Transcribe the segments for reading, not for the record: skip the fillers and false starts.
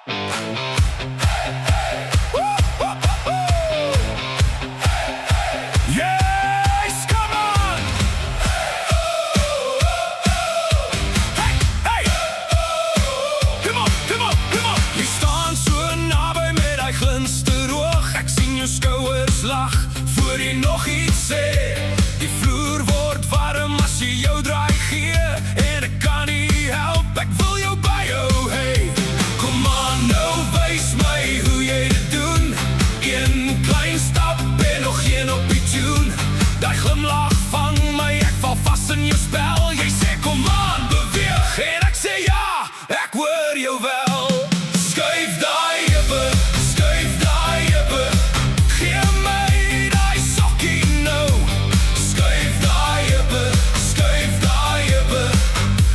Yes, come on! Hey, hey! Kom op, kom op, kom op! Je staan so naby met die glinster oog. Ek sien jou skouers lag voor jy nog iets sê. Die vloer word warm as jy jou draai gee. En ek kan nie help, ek wil jou by jou hê. Kom aan nou, wys my hoe jy dit doen. Een klein stap en nog een op die tune. Die glimlach vang my, ek val vast in jou spel. Jy sê kom aan, beweeg en ek sê ja, ek hoor jou wel. Skuif daai heupe, gee my daai sokkie nou. Skuif daai heupe,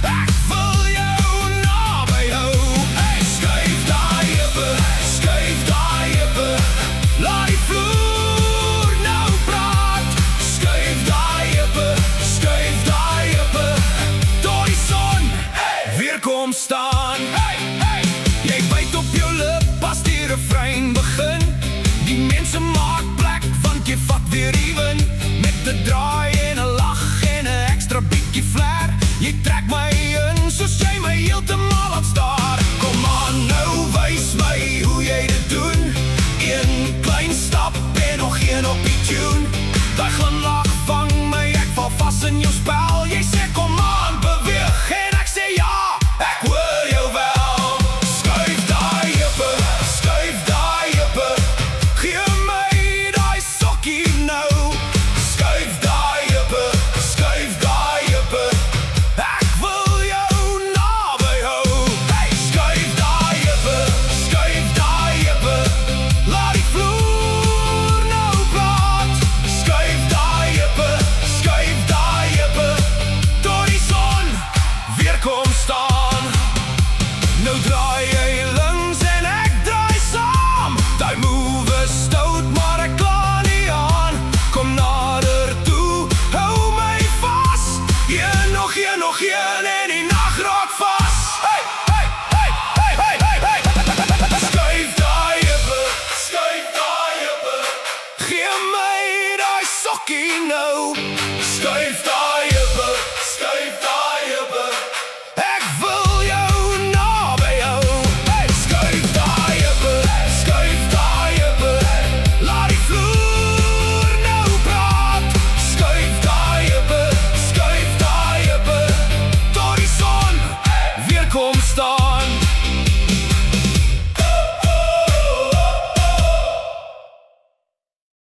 ek wil jou naby hou. Hey, skuif daai heupe, laat die vloer nou praat. Skuif daai heupe, tot die son weer kom staan. Hey, hey, jy byt op jou lip as die refrein begin. Die mense maak plek, want jy vat weer even. Met 'n draai en 'n lach en 'n ekstra bietjie flair. Jy trek my in, soos jy my heeltemal laat staar. Kom aan nou, wys my hoe jy dit doen. Een klein stap en nog een op die tune. Die glimlach vang my, ek val vast in jou spel. Jy sê kom aan, beweeg en ek sê ja, ek hoor jou wel. Skuif daai heupe, gee my daai sokkie nou. Skuif daai heupe, ek wil jou naby hou. Hey, skuif daai heupe, laat die vloer nou praat. Skuif daai heupe, tot die son weer kom staan. Nou draai